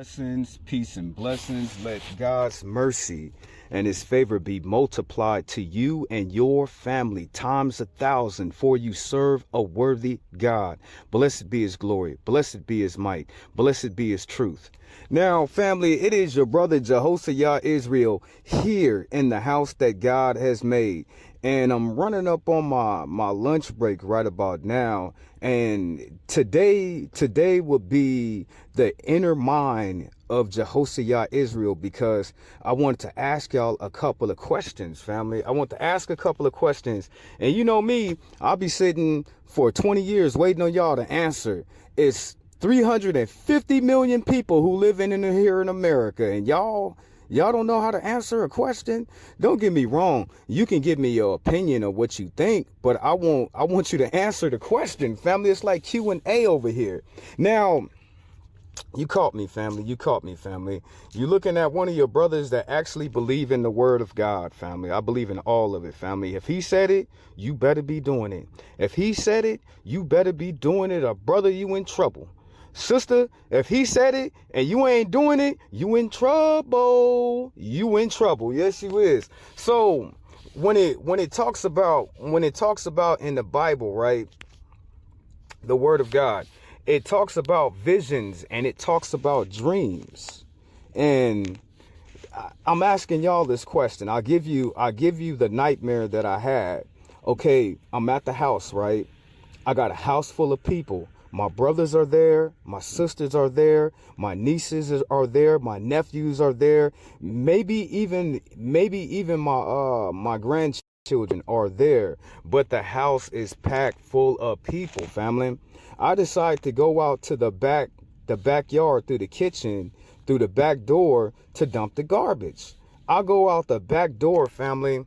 Blessings, peace, and blessings. Let God's mercy and his favor be multiplied to you and your family times 1,000, for you serve a worthy God. Blessed be his glory. Blessed be his might. Blessed be his truth. Now, family, it is your brother Jehoshaphat Israel here in the house that God has made. And I'm running up on my lunch break right about now. And today will be the inner mind of Jehoshaphat Israel, because I want to ask y'all a couple of questions, family. I want to ask a couple of questions. And you know me, I'll be sitting for 20 years waiting on y'all to answer. It's 350 million people who live here in America, and y'all don't know how to answer a question. Don't get me wrong. You can give me your opinion of what you think, but I want you to answer the question, family. It's like Q&A over here. Now, you caught me, family. You caught me, family. You're looking at one of your brothers that actually believe in the word of God, family. I believe in all of it, family. If he said it, you better be doing it. If he said it, you better be doing it, or brother, you in trouble. Sister, if he said it and you ain't doing it, you in trouble. You in trouble. Yes, you is. So when it talks about in the Bible, right, the word of God, it talks about visions and it talks about dreams. And I'm asking y'all this question. I'll give you the nightmare that I had. Okay, I'm at the house, right? I got a house full of people. My brothers are there, my sisters are there, my nieces are there, my nephews are there, maybe even my grandchildren are there, but the house is packed full of people, family. I decide to go out to the backyard, through the kitchen, through the back door, to dump the garbage. I go out the back door, family,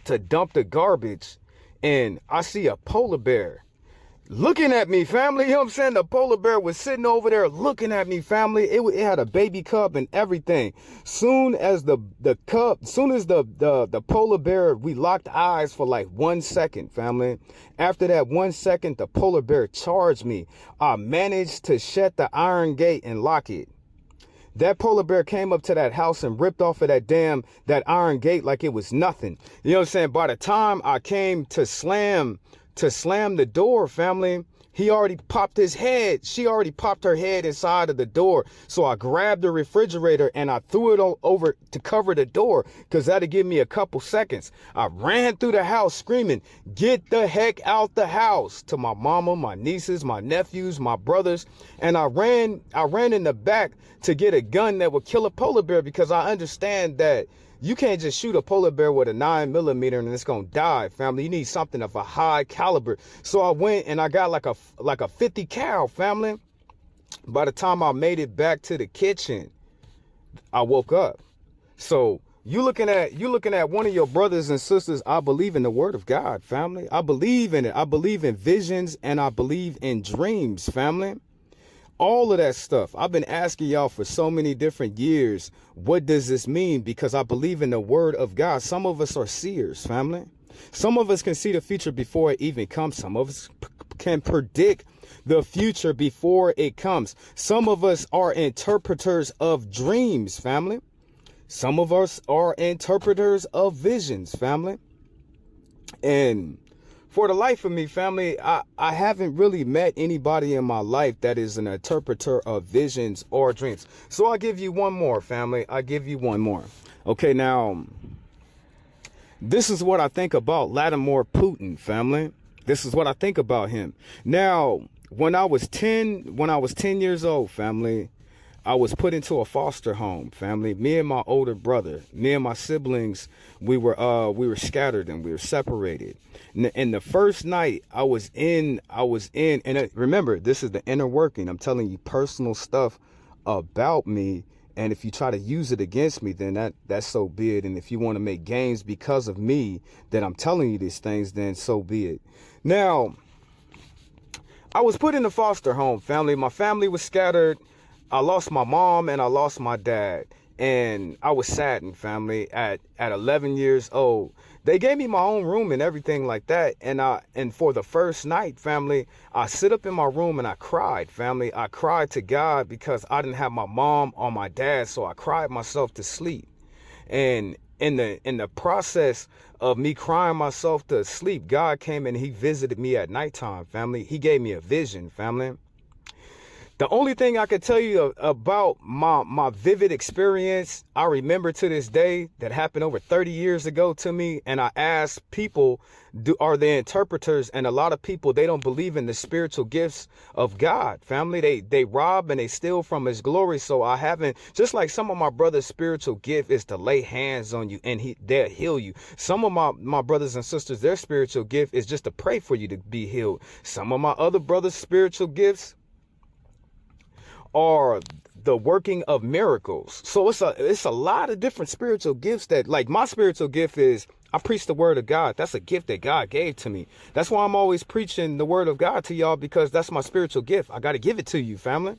to dump the garbage, and I see a polar bear looking at me, family. You know what I'm saying? The polar bear was sitting over there looking at me, family. It had a baby cub and everything. Soon as the polar bear, we locked eyes for like 1 second, family. After that 1 second, the polar bear charged me. I managed to shut the iron gate and lock it. That polar bear came up to that house and ripped off of that iron gate like it was nothing. You know what I'm saying? By the time I came to slam the door, family, he already popped his head. She already popped her head inside of the door. So I grabbed the refrigerator and I threw it over to cover the door, because that'd give me a couple seconds. I ran through the house screaming, "Get the heck out the house!" to my mama, my nieces, my nephews, my brothers. And I ran in the back to get a gun that would kill a polar bear, because I understand that you can't just shoot a polar bear with a 9mm and it's gonna die, family. You need something of a high caliber. So I went and I got like a 50 cal, family. By the time I made it back to the kitchen, I woke up. So you looking at one of your brothers and sisters. I believe in the word of God, family. I believe in it. I believe in visions and I believe in dreams, family. All of that stuff. I've been asking y'all for so many different years, what does this mean? Because I believe in the word of God. Some of us are seers, family. Some of us can see the future before it even comes. Some of us can predict the future before it comes. Some of us are interpreters of dreams, family. Some of us are interpreters of visions, family. And for the life of me, family, I haven't really met anybody in my life that is an interpreter of visions or dreams. So I'll give you one more, family. I'll give you one more. Okay, now, this is what I think about Vladimir Putin, family. This is what I think about him. Now, when I was 10 years old, family, I was put into a foster home, family. Me and my older brother, me and my siblings, we were scattered and we were separated. And the first night I was in, and remember, this is the inner working. I'm telling you personal stuff about me. And if you try to use it against me, then that's so be it. And if you want to make gains because of me, that I'm telling you these things, then so be it. Now, I was put in a foster home, family. My family was scattered. I lost my mom and I lost my dad. and I was saddened, family, at 11 years old. They gave me my own room and everything like that. And for the first night, family, I sit up in my room and I cried, family. I cried to God because I didn't have my mom or my dad. So I cried myself to sleep. And in the process of me crying myself to sleep, God came and he visited me at nighttime, family. He gave me a vision, family. The only thing I could tell you about my vivid experience, I remember to this day, that happened over 30 years ago to me. And I asked people, are they interpreters? And a lot of people, they don't believe in the spiritual gifts of God, family. They rob and they steal from his glory. So I haven't, just like some of my brothers' spiritual gift is to lay hands on you and they'll heal you. Some of my brothers and sisters, their spiritual gift is just to pray for you to be healed. Some of my other brothers' spiritual gifts are the working of miracles. So it's a lot of different spiritual gifts that, like, my spiritual gift is I preach the word of God. That's a gift that God gave to me. That's why I'm always preaching the word of God to y'all, because that's my spiritual gift. I got to give it to you, family.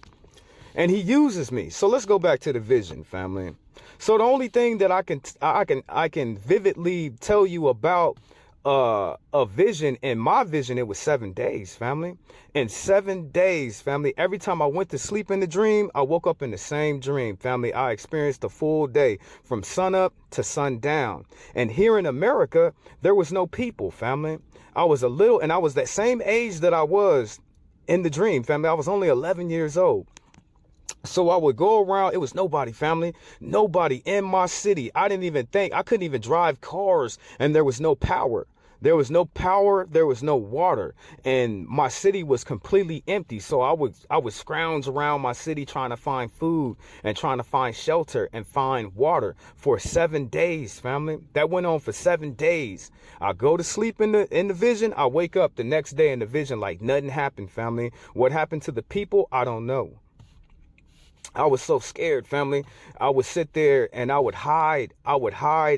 And he uses me. So let's go back to the vision, family. So the only thing that I can vividly tell you about a vision, in my vision, it was 7 days, family. In 7 days, family, every time I went to sleep in the dream, I woke up in the same dream, family. I experienced a full day from sun up to sundown. And here in America, there was no people, family. I was and I was that same age that I was in the dream, family. I was only 11 years old. So I would go around. It was nobody, family. Nobody in my city. I couldn't even drive cars, and there was no power. There was no power. There was no water, and my city was completely empty. So I would scrounge around my city trying to find food and trying to find shelter and find water for 7 days, family. That went on for 7 days. I go to sleep in the vision. I wake up the next day in the vision like nothing happened, family. What happened to the people? I don't know. I was so scared, family. I would sit there and I would hide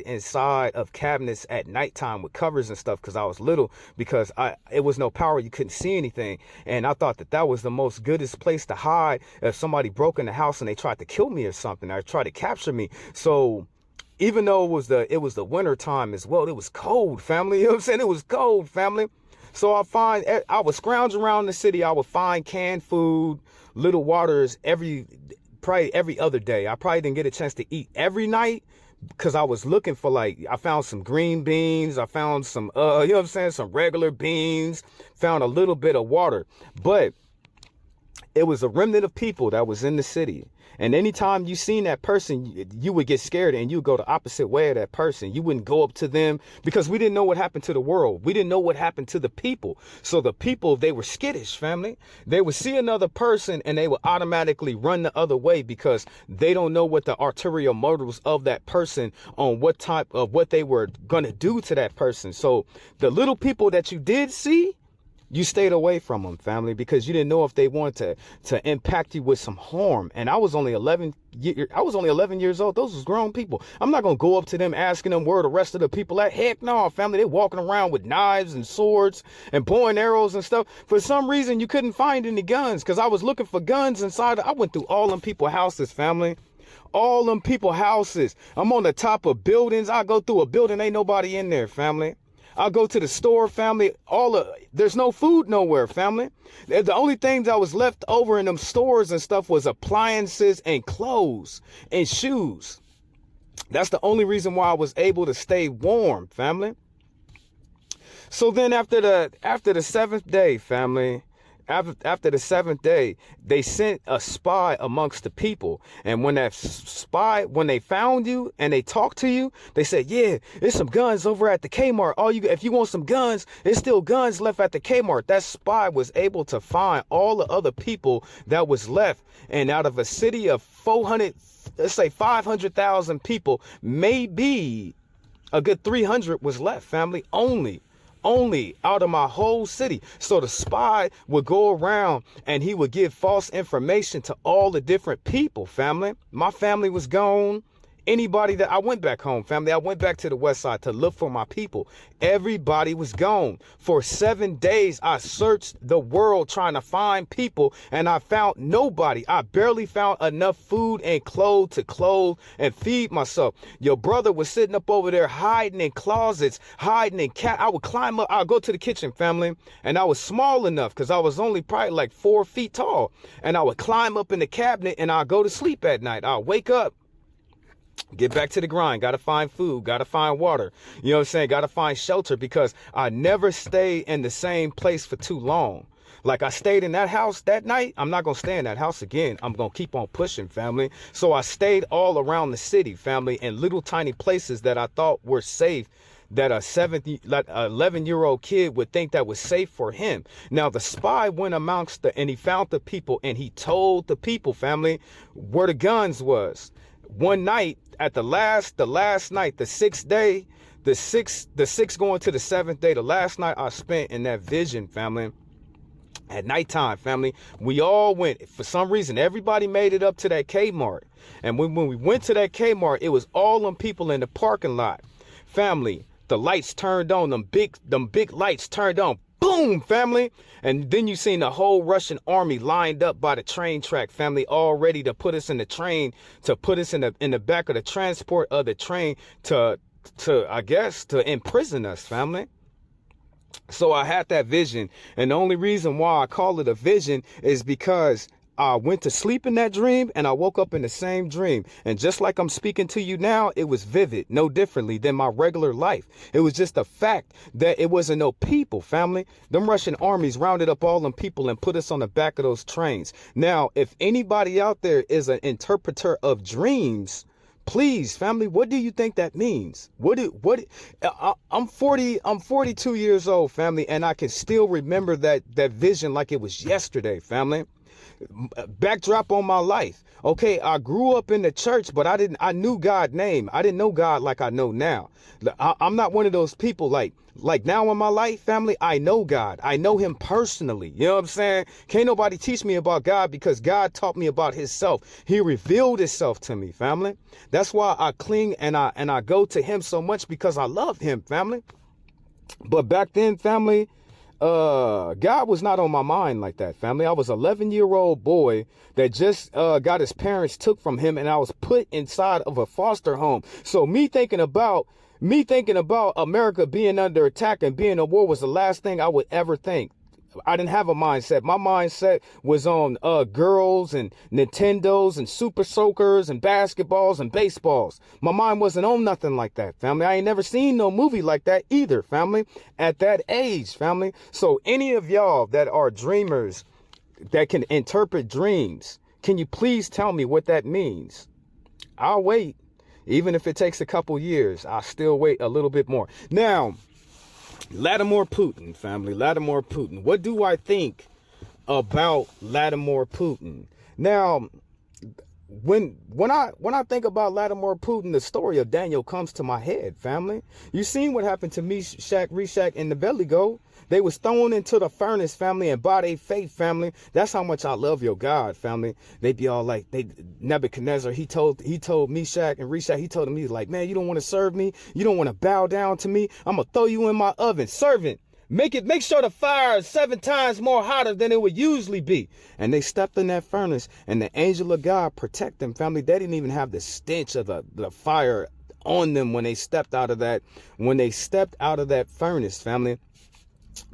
inside of cabinets at nighttime with covers and stuff, because I was little, because it was no power. You couldn't see anything. And I thought that was the most goodest place to hide if somebody broke in the house and they tried to kill me or something, or tried to capture me. So even though it was the winter time as well, it was cold, family. You know what I'm saying? It was cold, family. So I would scrounge around the city. I would find canned food, little waters probably every other day. I probably didn't get a chance to eat every night, because I was looking for, I found some green beans. I found some, you know what I'm saying? Some regular beans, found a little bit of water, but it was a remnant of people that was in the city. And anytime you seen that person, you would get scared and you would go the opposite way of that person. You wouldn't go up to them, because we didn't know what happened to the world. We didn't know what happened to the people. So the people, they were skittish, family. They would see another person and they would automatically run the other way, because they don't know what the arterial motives of that person, on what type of what they were going to do to that person. So the little people that you did see, you stayed away from them, family, because you didn't know if they wanted to impact you with some harm. And I was only 11 years old. Those was grown people. I'm not going to go up to them asking them where the rest of the people at. Heck no, family. They walking around with knives and swords and bow and arrows and stuff. For some reason, you couldn't find any guns, because I was looking for guns inside. I went through all them people houses, family. All them people houses. I'm on the top of buildings. I go through a building. Ain't nobody in there, family. I'll go to the store, family. There's no food nowhere, family. The only thing that was left over in them stores and stuff was appliances and clothes and shoes. That's the only reason why I was able to stay warm, family. So then after the seventh day, family, after the seventh day, they sent a spy amongst the people. And when they found you and they talked to you, they said, yeah, there's some guns over at the Kmart. If you want some guns, there's still guns left at the Kmart. That spy was able to find all the other people that was left. And out of a city of 500,000 people, maybe a good 300 was left, family, only out of my whole city. So the spy would go around and he would give false information to all the different people, family. My family was gone. anybody that I went back home, family. I went back to the west side to look for my people. Everybody was gone. For 7 days, I searched the world trying to find people, and I found nobody. I barely found enough food and clothes to clothe and feed myself. Your brother was sitting up over there hiding in closets, hiding in I would climb up. I'll go to the kitchen, family, and I was small enough because I was only probably like 4 feet tall, and I would climb up in the cabinet and I'll go to sleep at night. I'll wake up, get back to the grind, gotta find food, gotta find water, you know what I'm saying, gotta find shelter, because I never stay in the same place for too long. Like, I stayed in that house that night, I'm not gonna stay in that house again. I'm gonna keep on pushing, family. So I stayed all around the city, family, in little tiny places that I thought were safe, that a 11-year-old kid would think that was safe for him. Now, the spy went amongst and he found the people, and he told the people, family, where the guns was. One night, at the last night, the sixth day, the sixth going to the seventh day, the last night I spent in that vision, family, at nighttime, family, we all went. For some reason, everybody made it up to that Kmart. And when we went to that Kmart, it was all them people in the parking lot. Family, the lights turned on, them big lights turned on. Boom, family. And then you seen the whole Russian army lined up by the train track, family, all ready to put us in the train, to put us in the back of the transport of the train to I guess to imprison us, family. So I had that vision, and the only reason why I call it a vision is because I went to sleep in that dream and I woke up in the same dream. And just like I'm speaking to you now, it was vivid, no differently than my regular life. It was just a fact that it wasn't no people, family. Them Russian armies rounded up all them people and put us on the back of those trains. Now, if anybody out there is an interpreter of dreams, please, family, what do you think that means? I'm 42 years old, family, and I can still remember that vision like it was yesterday, family. Backdrop on my life. Okay, I grew up in the church, but I knew God's name. I didn't know God like I know now. I'm not one of those people like now in my life, family, I know God. I know him personally. You know what I'm saying? Can't nobody teach me about God, because God taught me about himself. He revealed himself to me, family. That's why I cling and I go to him so much, because I love him, family. But back then, family, God was not on my mind like that, family. I was an 11-year-old boy that just got his parents took from him, and I was put inside of a foster home. So me thinking about America being under attack and being at war was the last thing I would ever think. I didn't have a mindset. My mindset was on girls and Nintendos and Super Soakers and basketballs and baseballs. My mind wasn't on nothing like that, family. I ain't never seen no movie like that either, family, at that age, family. So any of y'all that are dreamers that can interpret dreams, can you please tell me what that means? I'll wait. Even if it takes a couple years, I'll still wait a little bit more. Now, Vladimir Putin, family, Vladimir Putin. What do I think about Vladimir Putin? Now, when I think about Vladimir Putin, the story of Daniel comes to my head, family. You seen what happened to Meshach, Reshach, and Abednego? They was thrown into the furnace, family, and by their faith, family. That's how much I love your God, family. They be all like, Nebuchadnezzar, he told Meshach and Reshach, he told him, he's like, man, you don't want to serve me? You don't want to bow down to me? I'm going to throw you in my oven. Servant, make sure the fire is 7 times more hotter than it would usually be. And they stepped in that furnace, and the angel of God protect them, family. They didn't even have the stench of the fire on them when they stepped out of that furnace, family.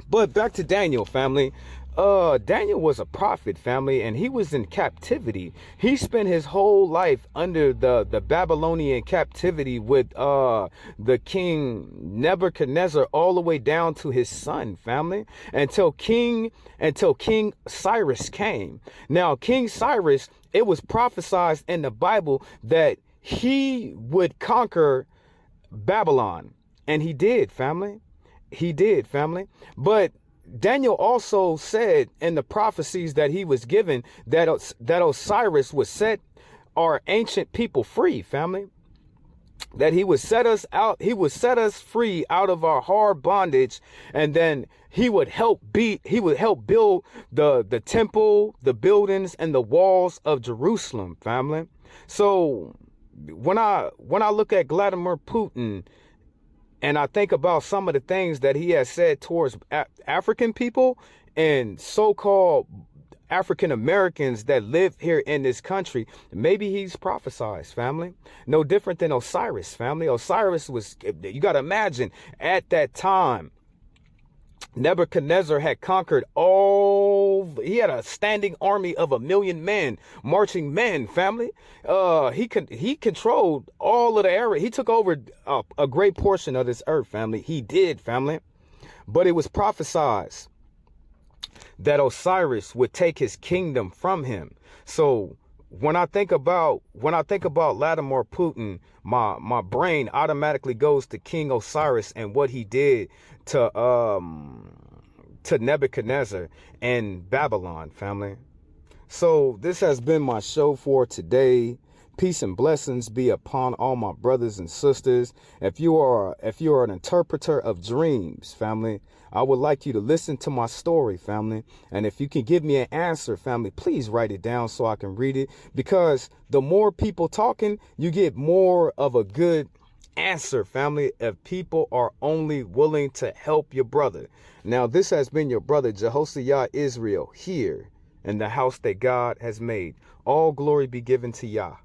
But back to Daniel, family. Daniel was a prophet, family, and he was in captivity. He spent his whole life under the Babylonian captivity with the king Nebuchadnezzar, all the way down to his son, family, until King Cyrus came. Now, King Cyrus, it was prophesied in the Bible that he would conquer Babylon, and he did, family. He did, family. But Daniel also said in the prophecies that he was given that Osiris would set our ancient people free, family. That he would set us out, he would set us free out of our hard bondage, and then he would help build the temple, the buildings, and the walls of Jerusalem, family. So when I look at Vladimir Putin and I think about some of the things that he has said towards African people and so-called African Americans that live here in this country, maybe he's prophesized, family. No different than Osiris, family. Osiris was, you got to imagine, at that time, Nebuchadnezzar had conquered he had a standing army of 1 million men, marching men, family. He controlled all of the area. He took over a great portion of this earth, family. He did, family. But it was prophesied that Osiris would take his kingdom from him. So when I think about Vladimir Putin, my brain automatically goes to King Osiris and what he did to Nebuchadnezzar and Babylon, family. So this has been my show for today. Peace and blessings be upon all my brothers and sisters. If you are an interpreter of dreams, family, I would like you to listen to my story, family. And if you can give me an answer, family, please write it down so I can read it. Because the more people talking, you get more of a good answer, family, if people are only willing to help your brother. Now, this has been your brother, Jehoshaphat Israel, here in the house that God has made. All glory be given to Yah.